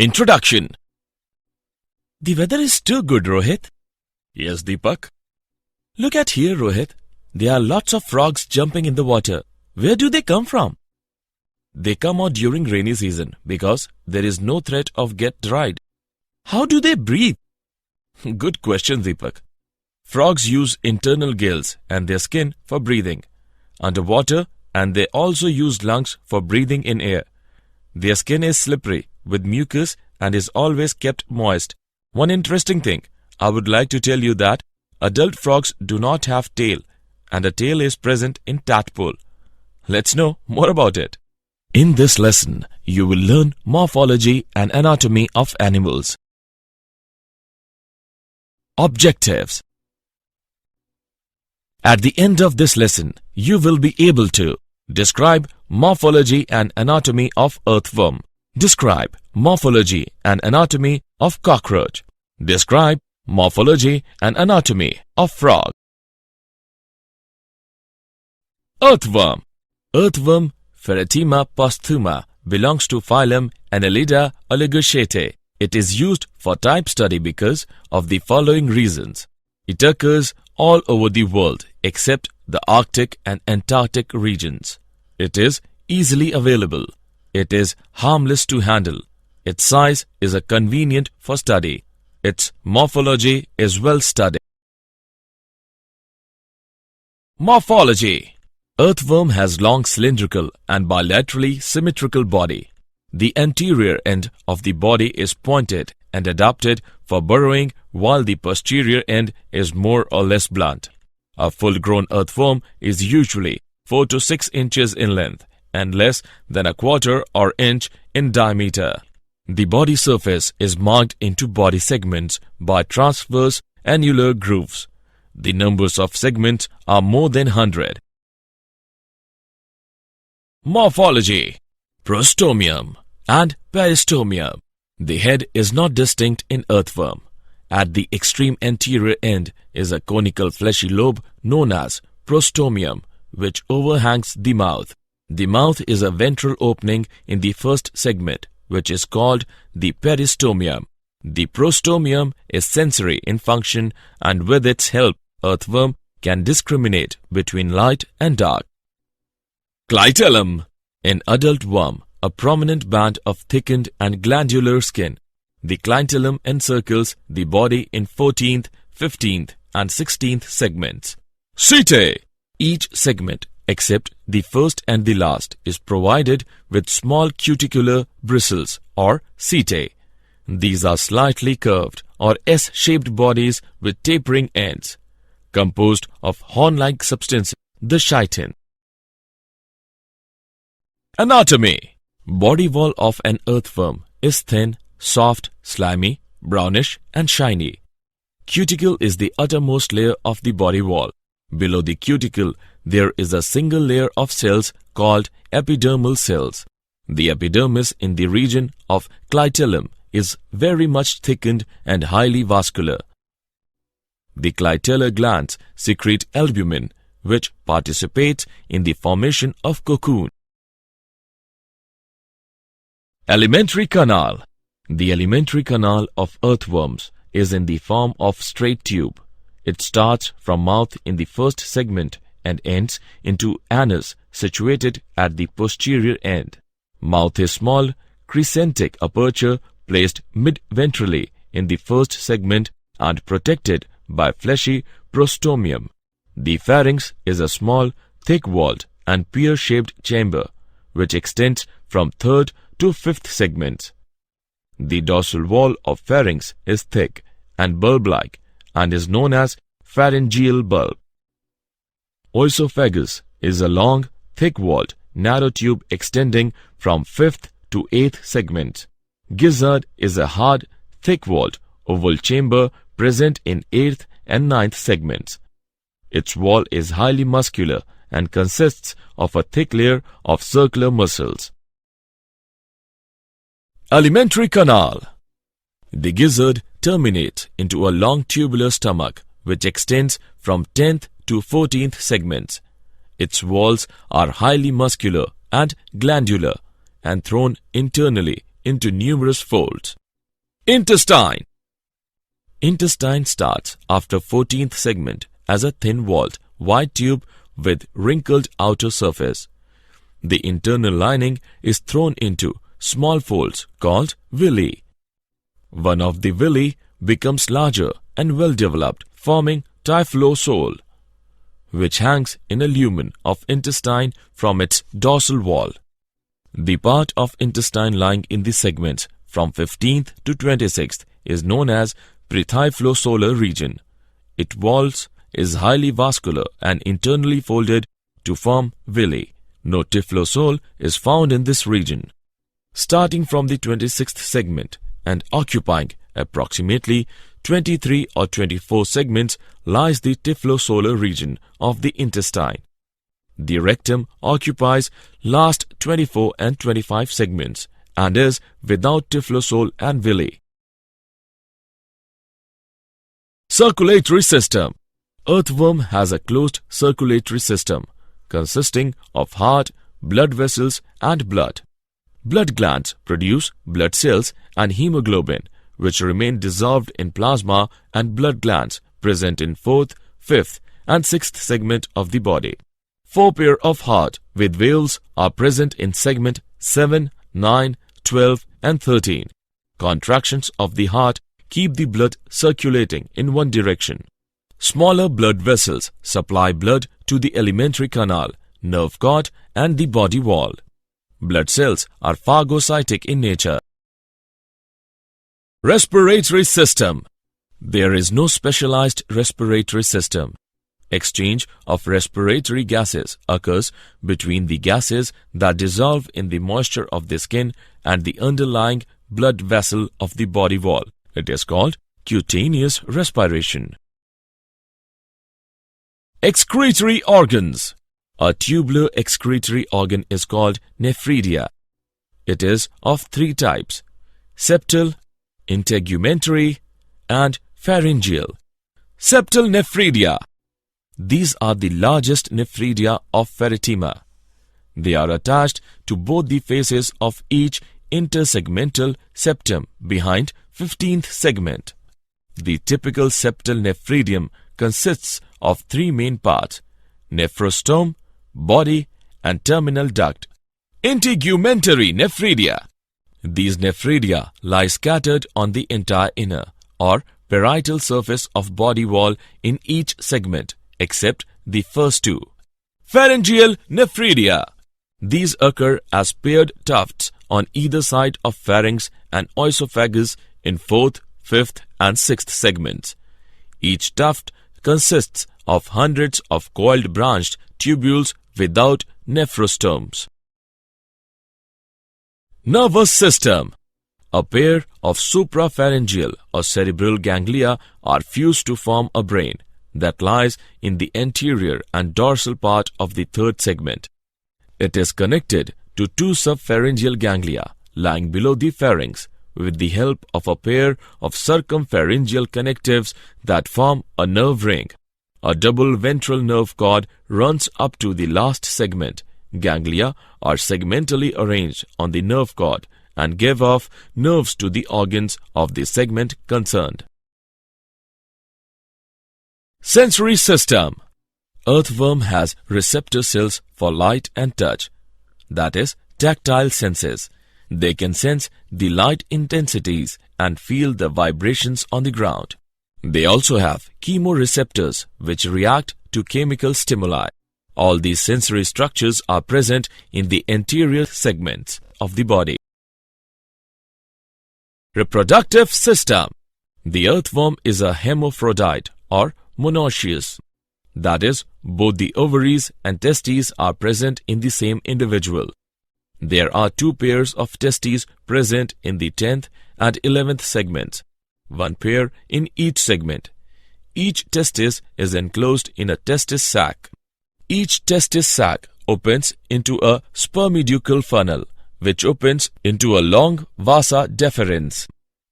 Introduction. The weather is too good, Rohit. Yes, Deepak. Look at here, Rohit. There are lots of frogs jumping in the water. Where do they come from? They come out during rainy season because there is no threat of get dried. How do they breathe? Good question, Deepak. Frogs use internal gills and their skin for breathing underwater, and they also use lungs for breathing in air. Their skin is slippery with mucus and is always kept moist. One interesting thing, I would like to tell you that adult frogs do not have tail, and a tail is present in tadpole. Let's know more about it. In this lesson, you will learn morphology and anatomy of animals. Objectives. At the end of this lesson, you will be able to describe morphology and anatomy of earthworm. Describe morphology and anatomy of cockroach. Describe morphology and anatomy of frog. Earthworm. Earthworm Pheretima posthuma belongs to phylum Annelida oligoceti. It is used for type study because of the following reasons. It occurs all over the world except the Arctic and Antarctic regions. It is easily available. It is harmless to handle. Its size is convenient for study. Its morphology is well studied. Morphology. Earthworm has long cylindrical and bilaterally symmetrical body. The anterior end of the body is pointed and adapted for burrowing, while the posterior end is more or less blunt. A full-grown earthworm is usually 4 to 6 inches in length and less than a quarter or inch in diameter. The body surface is marked into body segments by transverse annular grooves. The numbers of segments are more than 100. Morphology. Prostomium and peristomium. The head is not distinct in earthworm. At the extreme anterior end is a conical fleshy lobe known as prostomium, which overhangs the mouth. The mouth is a ventral opening in the first segment, which is called the peristomium. The prostomium is sensory in function, and with its help, earthworm can discriminate between light and dark. Clitellum. In adult worm, a prominent band of thickened and glandular skin. The clitellum encircles the body in 14th, 15th and 16th segments. Setae. Each segment, except the first and the last, is provided with small cuticular bristles or setae. These are slightly curved or S-shaped bodies with tapering ends, composed of horn-like substance, the chitin. Anatomy. Body wall of an earthworm is thin, soft, slimy, brownish and shiny. Cuticle is the uttermost layer of the body wall. Below the cuticle, there is a single layer of cells called epidermal cells. The epidermis in the region of clitellum is very much thickened and highly vascular. The clitellar glands secrete albumin, which participates in the formation of cocoon. Alimentary canal. The alimentary canal of earthworms is in the form of straight tube. It starts from mouth in the first segment and ends into anus situated at the posterior end. Mouth is small, crescentic aperture placed mid-ventrally in the first segment and protected by fleshy prostomium. The pharynx is a small, thick-walled and pear-shaped chamber which extends from third to fifth segments. The dorsal wall of pharynx is thick and bulb-like and is known as pharyngeal bulb. Oesophagus is a long, thick-walled, narrow tube extending from 5th to 8th segment. Gizzard is a hard, thick-walled, oval chamber present in 8th and 9th segments. Its wall is highly muscular and consists of a thick layer of circular muscles. Alimentary canal. The gizzard terminates into a long tubular stomach which extends from 10th to 14th segments. Its walls are highly muscular and glandular and thrown internally into numerous folds. Intestine. Intestine starts after 14th segment as a thin-walled, white tube with wrinkled outer surface. The internal lining is thrown into small folds called villi. One of the villi becomes larger and well-developed, forming typhlosole, which hangs in a lumen of intestine from its dorsal wall. The part of intestine lying in the segments from 15th to 26th is known as pretyphlosolar region. Its walls is highly vascular and internally folded to form villi. No typhlosole is found in this region. Starting from the 26th segment and occupying approximately 23 or 24 segments lies the typhlosolar region of the intestine. The rectum occupies last 24 and 25 segments and is without typhlosole and villi. Circulatory system. Earthworm has a closed circulatory system consisting of heart, blood vessels and blood. Blood glands produce blood cells and hemoglobin, which remain dissolved in plasma, and blood glands present in 4th, 5th and 6th segment of the body. 4 pair of heart with valves are present in segment 7, 9, 12 and 13. Contractions of the heart keep the blood circulating in one direction. Smaller blood vessels supply blood to the alimentary canal, nerve cord and the body wall. Blood cells are phagocytic in nature. Respiratory system. There is no specialized respiratory system. Exchange of respiratory gases occurs between the gases that dissolve in the moisture of the skin and the underlying blood vessel of the body wall. It is called cutaneous respiration. Excretory organs. A tubular excretory organ is called nephridia. It is of 3 types: septal, integumentary and pharyngeal. Septal nephridia. These are the largest nephridia of pheretima. They are attached to both the faces of each intersegmental septum behind 15th segment. The typical septal nephridium consists of 3 main parts: nephrostome, body and terminal duct. Integumentary nephridia. These nephridia lie scattered on the entire inner or parietal surface of body wall in each segment except the first 2. Pharyngeal nephridia. These occur as paired tufts on either side of pharynx and oesophagus in 4th, 5th and 6th segments. Each tuft consists of hundreds of coiled branched tubules without nephrostomes. Nervous system. A pair of suprapharyngeal or cerebral ganglia are fused to form a brain that lies in the anterior and dorsal part of the 3rd segment. It is connected to 2 subpharyngeal ganglia lying below the pharynx with the help of a pair of circumpharyngeal connectives that form a nerve ring. A double ventral nerve cord runs up to the last segment. Ganglia are segmentally arranged on the nerve cord and give off nerves to the organs of the segment concerned. Sensory system. Earthworm has receptor cells for light and touch, that is, tactile senses. They can sense the light intensities and feel the vibrations on the ground. They also have chemoreceptors which react to chemical stimuli. All these sensory structures are present in the anterior segments of the body. Reproductive system. The earthworm is a hermaphrodite or monoecious. That is, both the ovaries and testes are present in the same individual. There are 2 pairs of testes present in the 10th and 11th segments, 1 pair in each segment. Each testis is enclosed in a testis sac. Each testis sac opens into a spermiducal funnel, which opens into a long vasa deferens.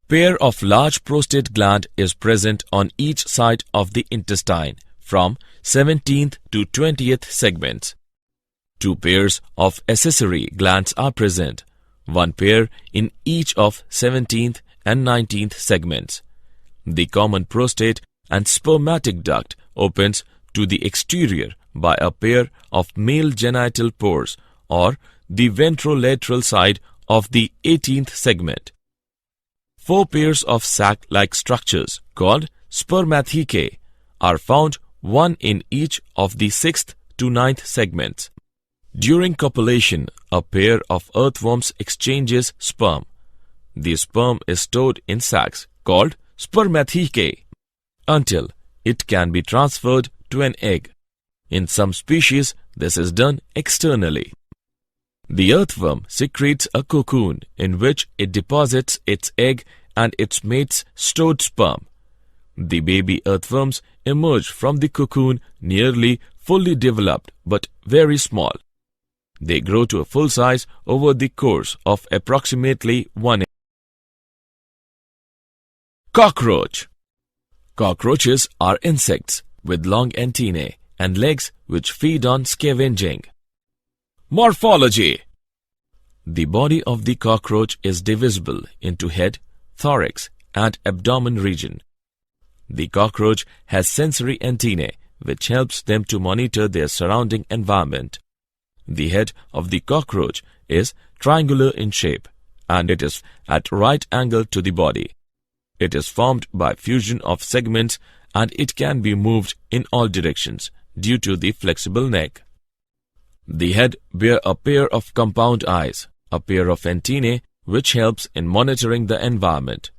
Pair of large prostate gland is present on each side of the intestine from 17th to 20th segments. 2 pairs of accessory glands are present, one pair in each of 17th and 19th segments. The common prostate and spermatic duct opens to the exterior by a pair of male genital pores or the ventrolateral side of the 18th segment. 4 pairs of sac-like structures called spermathecae are found, one in each of the 6th to 9th segments. During copulation, a pair of earthworms exchanges sperm. The sperm is stored in sacs called spermathecae until it can be transferred to an egg. In some species, this is done externally. The earthworm secretes a cocoon in which it deposits its egg and its mate's stored sperm. The baby earthworms emerge from the cocoon nearly fully developed but very small. They grow to a full size over the course of approximately 1 year. Cockroach. Cockroaches are insects with long antennae and legs which feed on scavenging. Morphology. The body of the cockroach is divisible into head, thorax, and abdomen region. The cockroach has sensory antennae which helps them to monitor their surrounding environment. The head of the cockroach is triangular in shape and it is at right angle to the body. It is formed by fusion of segments and it can be moved in all directions due to the flexible neck. The head bears a pair of compound eyes, a pair of antennae which helps in monitoring the environment.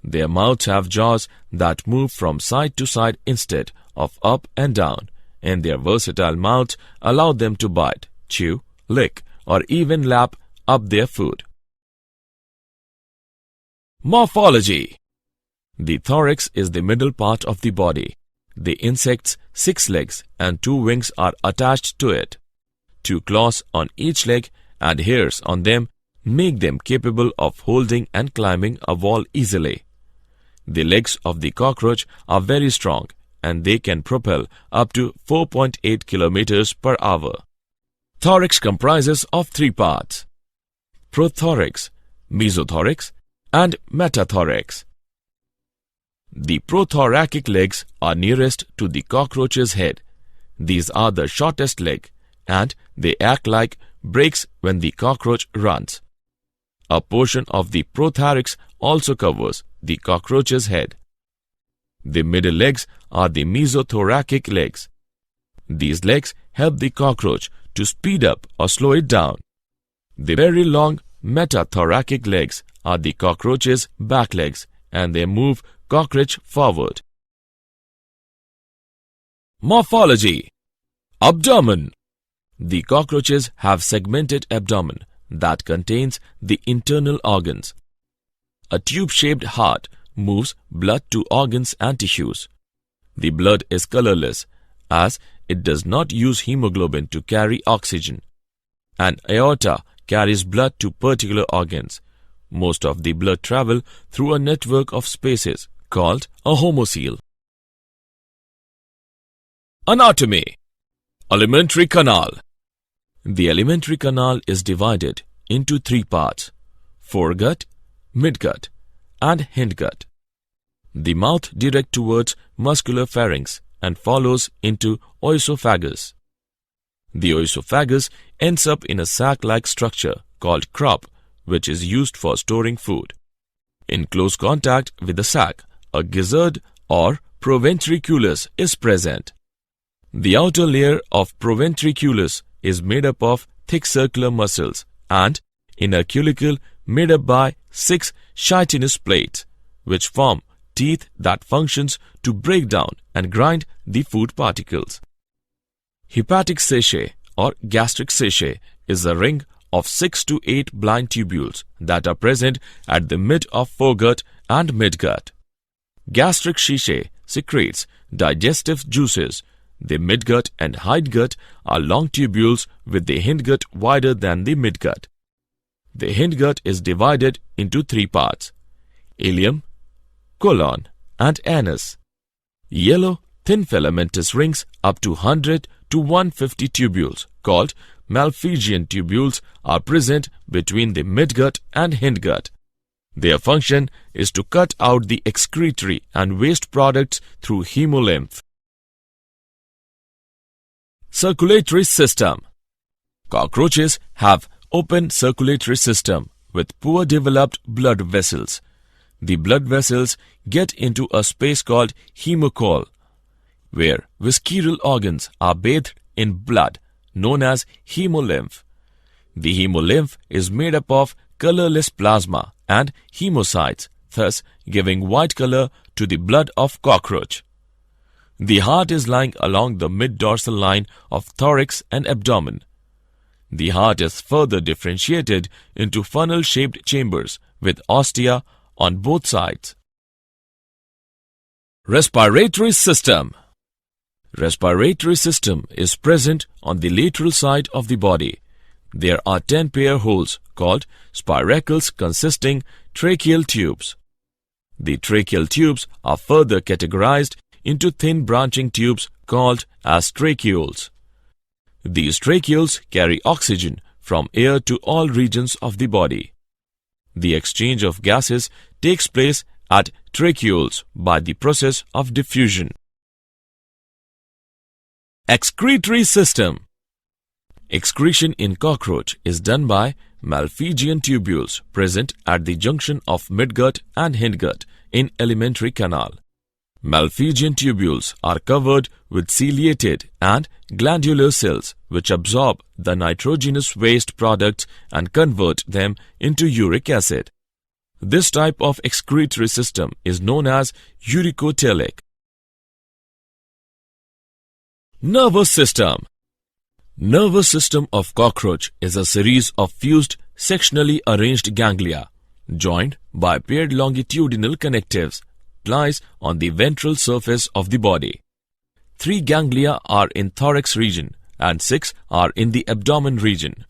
Their mouths have jaws that move from side to side instead of up and down, and their versatile mouths allow them to bite, chew, lick, or even lap up their food. Morphology. The thorax is the middle part of the body. The insect's 6 legs and 2 wings are attached to it. 2 claws on each leg and hairs on them make them capable of holding and climbing a wall easily. The legs of the cockroach are very strong and they can propel up to 4.8 kilometers per hour. Thorax comprises of 3 parts: prothorax, mesothorax, and metathorax. The prothoracic legs are nearest to the cockroach's head. These are the shortest leg and they act like brakes when the cockroach runs. A portion of the prothorax also covers the cockroach's head. The middle legs are the mesothoracic legs. These legs help the cockroach to speed up or slow it down. The very long metathoracic legs are the cockroach's back legs and they move cockroach forward. Morphology. Abdomen. The cockroaches have segmented abdomen that contains the internal organs. A tube-shaped heart moves blood to organs and tissues. The blood is colorless as it does not use hemoglobin to carry oxygen. An aorta carries blood to particular organs. Most of the blood travel through a network of spaces called a homocele. Anatomy. Alimentary canal. The alimentary canal is divided into 3 parts: foregut, midgut, and hindgut. The mouth directs towards muscular pharynx and follows into oesophagus. The oesophagus ends up in a sac-like structure called crop, which is used for storing food. In close contact with the sac, a gizzard or proventriculus is present. The outer layer of proventriculus is made up of thick circular muscles and inner cuticle made up by 6 chitinous plates, which form teeth that functions to break down and grind the food particles. Hepatic sachet or gastric sachet is a ring of 6 to 8 blind tubules that are present at the mid of foregut and midgut. Gastric sachet secretes digestive juices. The midgut and hindgut are long tubules with the hindgut wider than the midgut. The hindgut is divided into 3 parts: ileum, colon, and anus. Yellow, thin filamentous rings up to 100 to 150 tubules called Malpighian tubules are present between the midgut and hindgut. Their function is to cut out the excretory and waste products through hemolymph. Circulatory system. Cockroaches have open circulatory system with poor developed blood vessels. The blood vessels get into a space called hemocoel, where visceral organs are bathed in blood, known as hemolymph. The hemolymph is made up of colorless plasma and hemocytes, thus giving white color to the blood of cockroach. The heart is lying along the mid-dorsal line of thorax and abdomen. The heart is further differentiated into funnel-shaped chambers with ostia on both sides. Respiratory system. Respiratory system is present on the lateral side of the body. There are 10 pair holes called spiracles consisting tracheal tubes. The tracheal tubes are further categorized into thin branching tubes called as tracheoles. These tracheoles carry oxygen from air to all regions of the body. The exchange of gases takes place at tracheoles by the process of diffusion. Excretory system. Excretion in cockroach is done by Malpighian tubules present at the junction of midgut and hindgut in alimentary canal. Malpighian tubules are covered with ciliated and glandular cells which absorb the nitrogenous waste products and convert them into uric acid. This type of excretory system is known as uricotelic. Nervous system. Nervous system of cockroach is a series of fused sectionally arranged ganglia joined by paired longitudinal connectives lies on the ventral surface of the body. 3 ganglia are in thorax region and 6 are in the abdomen region.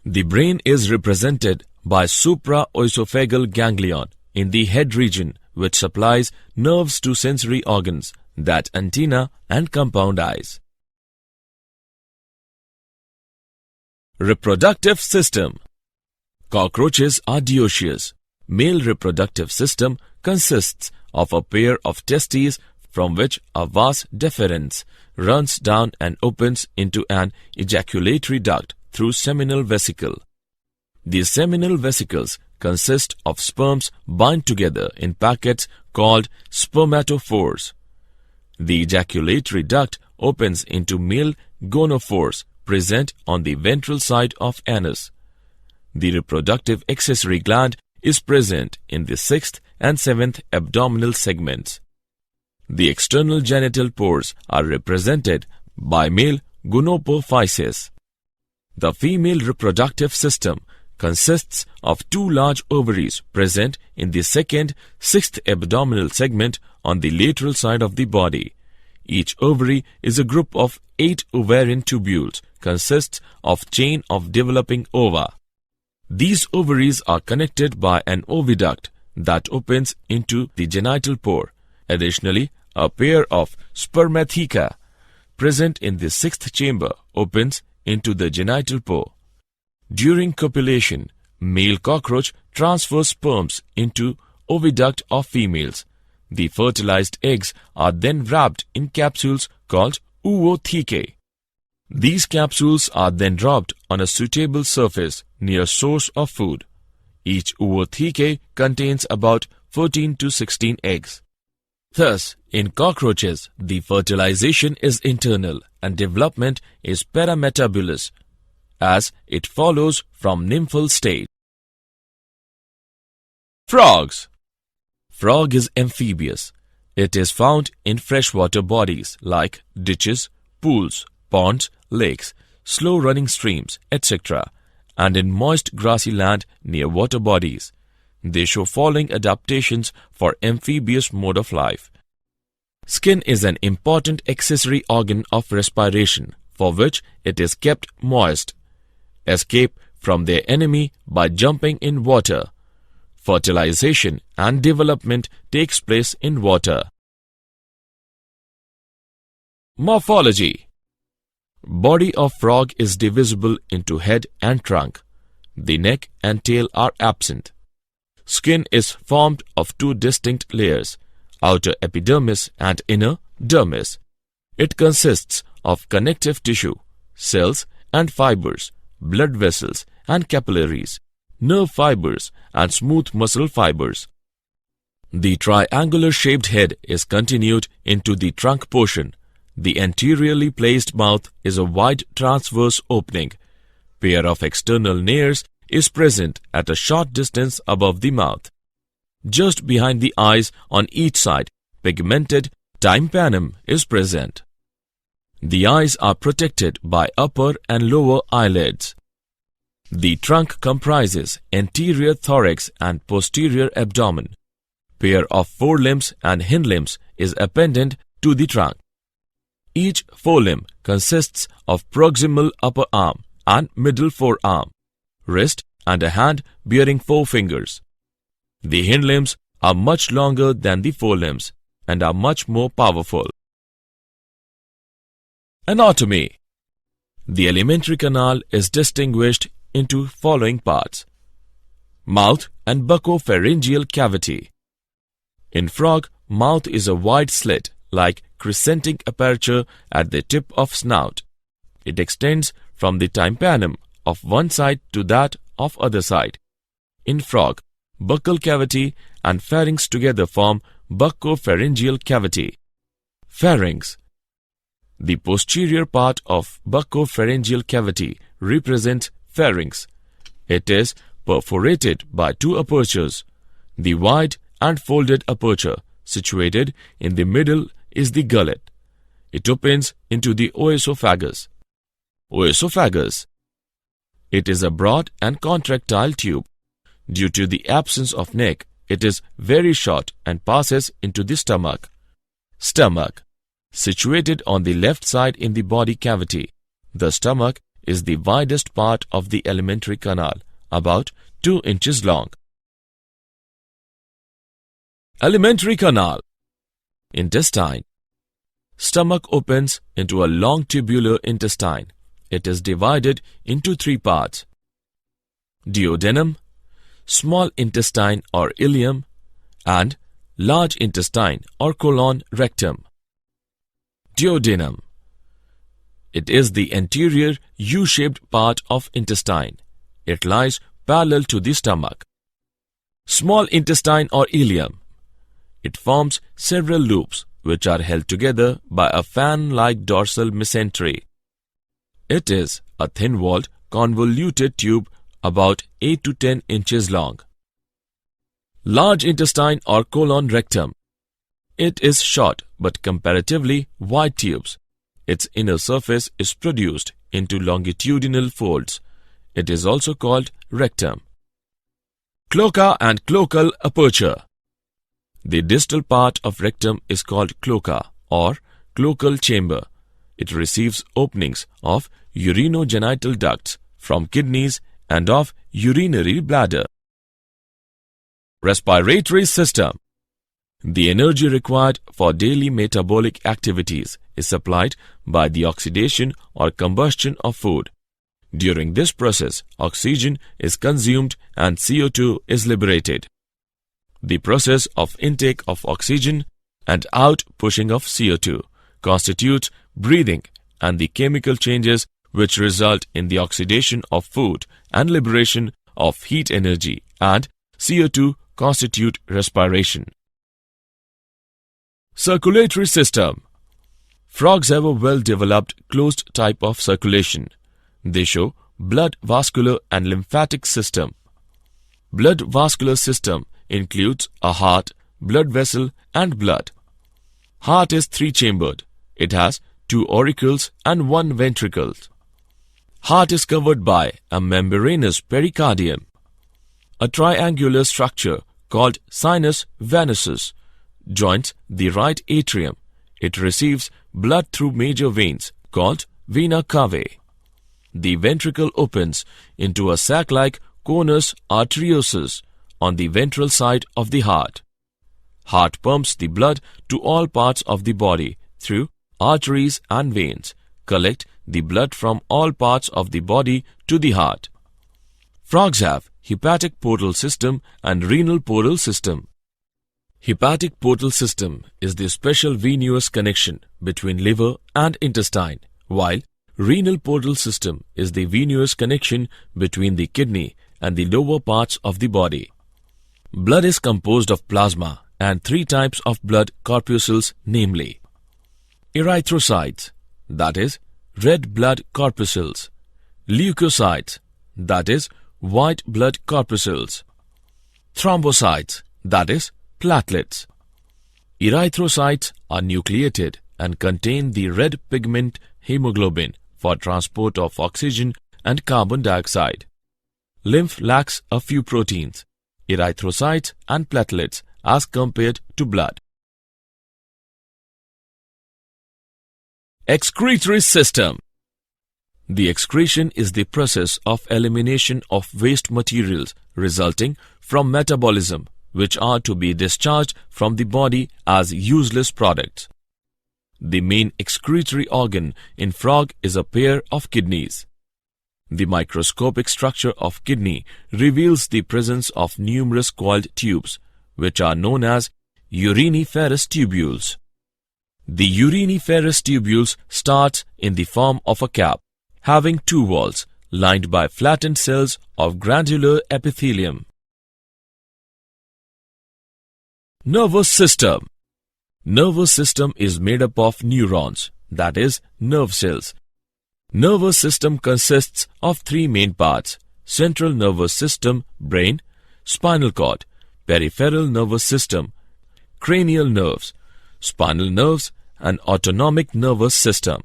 The brain is represented by supraoesophageal ganglion in the head region which supplies nerves to sensory organs, that antenna and compound eyes. Reproductive system. Cockroaches are dioecious. Male reproductive system consists of a pair of testes from which a vas deferens runs down and opens into an ejaculatory duct through seminal vesicle. These seminal vesicles consist of sperms bind together in packets called spermatophores. The ejaculatory duct opens into male gonophores present on the ventral side of anus. The reproductive accessory gland is present in the 6th and 7th abdominal segments. The external genital pores are represented by male gonopophysis. The female reproductive system consists of 2 large ovaries present in the 2nd, 6th abdominal segment on the lateral side of the body. Each ovary is a group of 8 ovarian tubules, consists of chain of developing ova. These ovaries are connected by an oviduct that opens into the genital pore. Additionally, a pair of spermatheca present in the 6th chamber opens into the genital pore. During copulation, male cockroach transfers sperms into oviduct of females. The fertilized eggs are then wrapped in capsules called oothecae. These capsules are then dropped on a suitable surface near source of food. Each oothecae contains about 14 to 16 eggs. Thus, in cockroaches, the fertilization is internal and development is parametabulous, as it follows from nymphal state. Frogs. Frog is amphibious. It is found in freshwater bodies like ditches, pools, ponds, lakes, slow-running streams, etc., and in moist grassy land near water bodies. They show following adaptations for amphibious mode of life. Skin is an important accessory organ of respiration, for which it is kept moist. Escape from their enemy by jumping in water. Fertilization and development takes place in water. Morphology. Body of frog is divisible into head and trunk. The neck and tail are absent. Skin is formed of two distinct layers, outer epidermis and inner dermis. It consists of connective tissue, cells and fibers, blood vessels and capillaries, nerve fibers and smooth muscle fibers. The triangular-shaped head is continued into the trunk portion. The anteriorly placed mouth is a wide transverse opening. Pair of external nares is present at a short distance above the mouth. Just behind the eyes on each side, pigmented tympanum is present. The eyes are protected by upper and lower eyelids. The trunk comprises anterior thorax and posterior abdomen. Pair of forelimbs and hindlimbs is appended to the trunk. Each forelimb consists of proximal upper arm and middle forearm, wrist and a hand bearing 4 fingers. The hindlimbs are much longer than the forelimbs and are much more powerful. Anatomy. The alimentary canal is distinguished into following parts: mouth and buccopharyngeal cavity. In frog, mouth is a wide slit like crescentic aperture at the tip of snout. It extends from the tympanum of one side to that of other side. In frog, buccal cavity and pharynx together form buccopharyngeal cavity. Pharynx. The posterior part of buccopharyngeal cavity represents pharynx. It is perforated by 2 apertures. The wide and folded aperture situated in the middle is the gullet. It opens into the oesophagus. Oesophagus. It is a broad and contractile tube. Due to the absence of neck, it is very short and passes into the stomach. Stomach. Situated on the left side in the body cavity. The stomach is the widest part of the alimentary canal, about 2 inches long. Alimentary canal. Intestine. Stomach opens into a long tubular intestine. It is divided into 3 parts: duodenum, small intestine or ileum, and large intestine or colon rectum. Duodenum. It is the anterior U-shaped part of intestine. It lies parallel to the stomach. Small intestine or ileum. It forms several loops which are held together by a fan-like dorsal mesentery. It is a thin-walled, convoluted tube about 8 to 10 inches long. Large intestine or colon rectum. It is short but comparatively wide tubes. Its inner surface is produced into longitudinal folds. It is also called rectum. Cloaca and cloacal aperture. The distal part of rectum is called cloaca or cloacal chamber. It receives openings of urinogenital ducts from kidneys and of urinary bladder. Respiratory system. The energy required for daily metabolic activities is supplied by the oxidation or combustion of food. During this process, oxygen is consumed and CO2 is liberated. The process of intake of oxygen and out-pushing of CO2 constitutes breathing, and the chemical changes which result in the oxidation of food and liberation of heat energy and CO2 constitute respiration. Circulatory system. Frogs have a well-developed closed type of circulation. They show blood vascular and lymphatic system. Blood vascular system includes a heart, blood vessel and blood. Heart is 3-chambered. It has 2 auricles and 1 ventricle. Heart is covered by a membranous pericardium. A triangular structure called sinus venosus joins the right atrium. It receives blood through major veins called vena cava. The ventricle opens into a sac-like conus arteriosus on the ventral side of the heart. Heart pumps the blood to all parts of the body through arteries and veins, collect the blood from all parts of the body to the heart. Frogs have hepatic portal system and renal portal system. Hepatic portal system is the special venous connection between liver and intestine, while renal portal system is the venous connection between the kidney and the lower parts of the body. Blood is composed of plasma and three types of blood corpuscles, namely erythrocytes, that is, red blood corpuscles; leukocytes, that is, white blood corpuscles; thrombocytes, that is, platelets. Erythrocytes are nucleated and contain the red pigment hemoglobin for transport of oxygen and carbon dioxide. Lymph lacks a few proteins, erythrocytes and platelets, as compared to blood. Excretory system. The excretion is the process of elimination of waste materials resulting from metabolism, which are to be discharged from the body as useless products. The main excretory organ in frog is a pair of kidneys. The microscopic structure of kidney reveals the presence of numerous coiled tubes, which are known as uriniferous tubules. The uriniferous tubules starts in the form of a cap, having two walls lined by flattened cells of granular epithelium. Nervous system. Nervous system is made up of neurons, that is, nerve cells. Nervous system consists of three main parts: central nervous system, brain; spinal cord; peripheral nervous system, cranial nerves; spinal nerves; and autonomic nervous system.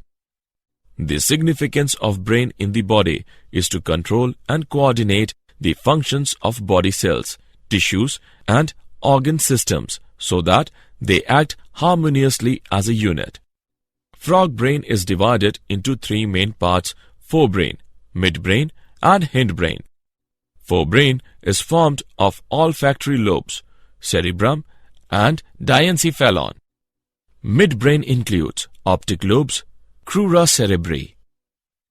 The significance of brain in the body is to control and coordinate the functions of body cells, tissues, and organ systems so that they act harmoniously as a unit. Frog brain is divided into three main parts: forebrain, midbrain, and hindbrain. Forebrain is formed of olfactory lobes, cerebrum, and diencephalon. Midbrain includes optic lobes, crura cerebri.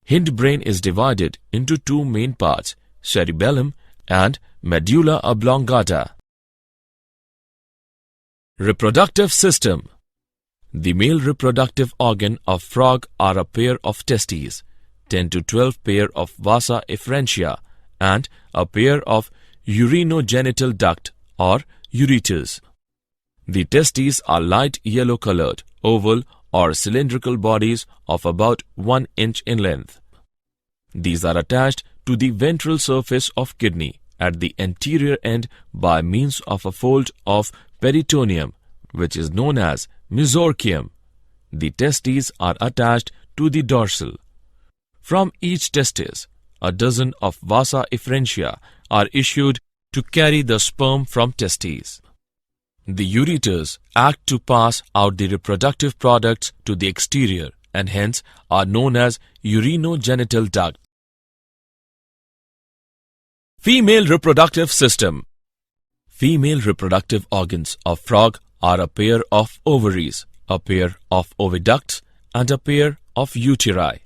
Hindbrain is divided into two main parts: cerebellum and medulla oblongata. Reproductive system. The male reproductive organ of frog are a pair of testes, 10 to 12 pair of vasa efferentia, and a pair of urinogenital duct or ureters. The testes are light yellow-colored, oval or cylindrical bodies of about 1 inch in length. These are attached to the ventral surface of kidney at the anterior end by means of a fold of peritoneum, which is known as mesorchium. The testes are attached to the dorsal. From each testis, a dozen of vasa efferentia are issued to carry the sperm from testes. The ureters act to pass out the reproductive products to the exterior and hence are known as urinogenital duct. Female reproductive system. Female reproductive organs of frog are a pair of ovaries, a pair of oviducts, and a pair of uteri.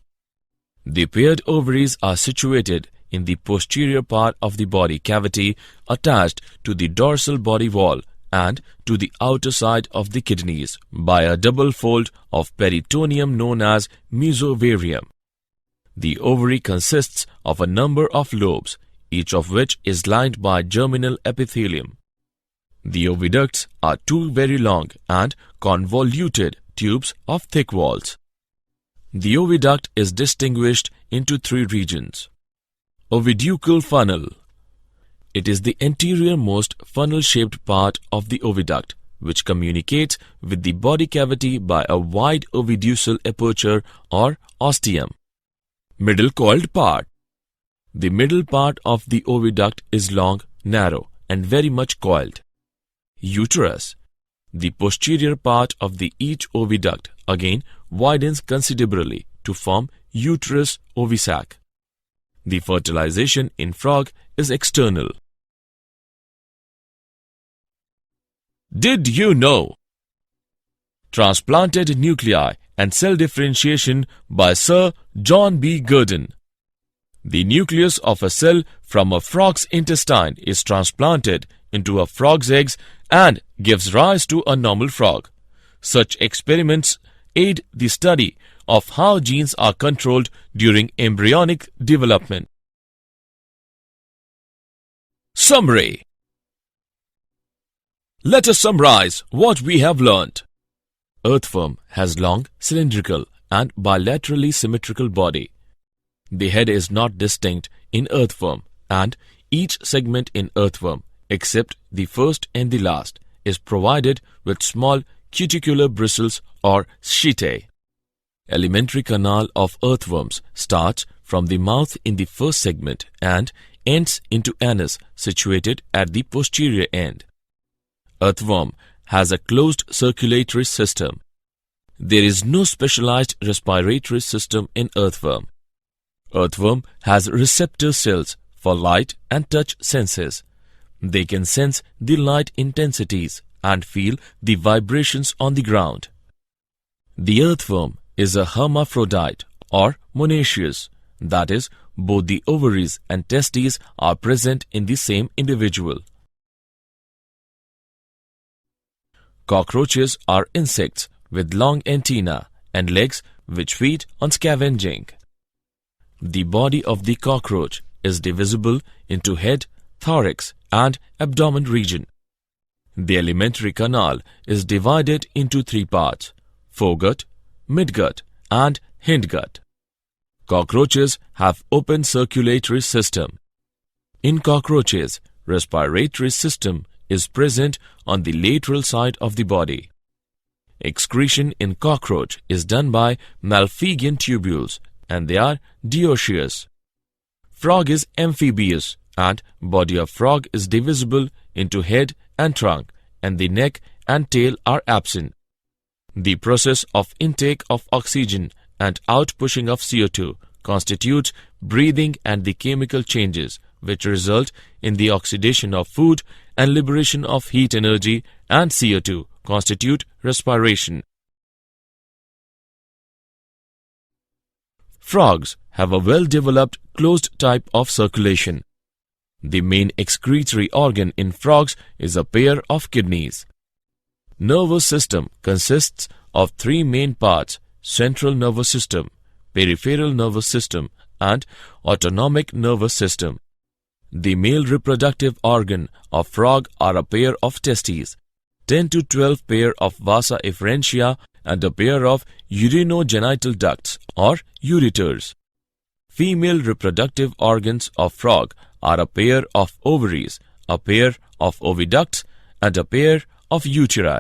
The paired ovaries are situated in the posterior part of the body cavity, attached to the dorsal body wall and to the outer side of the kidneys by a double fold of peritoneum known as mesovarium. The ovary consists of a number of lobes, each of which is lined by germinal epithelium. The oviducts are two very long and convoluted tubes of thick walls. The oviduct is distinguished into three regions. Oviducal funnel. It is the anterior-most funnel-shaped part of the oviduct, which communicates with the body cavity by a wide oviducal aperture or ostium. Middle coiled part. The middle part of the oviduct is long, narrow, and very much coiled. Uterus. The posterior part of the each oviduct again widens considerably to form uterus ovisac. The fertilization in frog is external. Did you know? Transplanted nuclei and cell differentiation by Sir John B. Gurdon. The nucleus of a cell from a frog's intestine is transplanted into a frog's eggs and gives rise to a normal frog. Such experiments aid the study of how genes are controlled during embryonic development. Summary. Let us summarize what we have learnt. Earthworm has long, cylindrical and bilaterally symmetrical body. The head is not distinct in earthworm, and each segment in earthworm, except the first and the last, is provided with small cuticular bristles or setae. Alimentary canal of earthworms starts from the mouth in the first segment and ends into anus situated at the posterior end. Earthworm has a closed circulatory system. There is no specialized respiratory system in earthworm. Earthworm has receptor cells for light and touch senses. They can sense the light intensities and feel the vibrations on the ground. The earthworm is a hermaphrodite or monoecious, that is, both the ovaries and testes are present in the same individual. Cockroaches are insects with long antennae and legs which feed on scavenging. The body of the cockroach is divisible into head, thorax and abdomen region. The alimentary canal is divided into three parts: foregut, midgut and hindgut. Cockroaches have open circulatory system. In cockroaches, respiratory system is present on the lateral side of the body. Excretion in cockroach is done by Malpighian tubules and they are dioecious. Frog is amphibious and body of frog is divisible into head and trunk, and the neck and tail are absent. The process of intake of oxygen and outpushing of CO2 constitutes breathing, and the chemical changes which result in the oxidation of food and liberation of heat energy and CO2 constitute respiration. Frogs have a well-developed closed type of circulation. The main excretory organ in frogs is a pair of kidneys. Nervous system consists of three main parts: central nervous system, peripheral nervous system, and autonomic nervous system. The male reproductive organ of frog are a pair of testes, 10 to 12 pair of vasa efferentia, and a pair of urinogenital ducts or ureters. Female reproductive organs of frog are a pair of ovaries, a pair of oviducts, and a pair of uteri.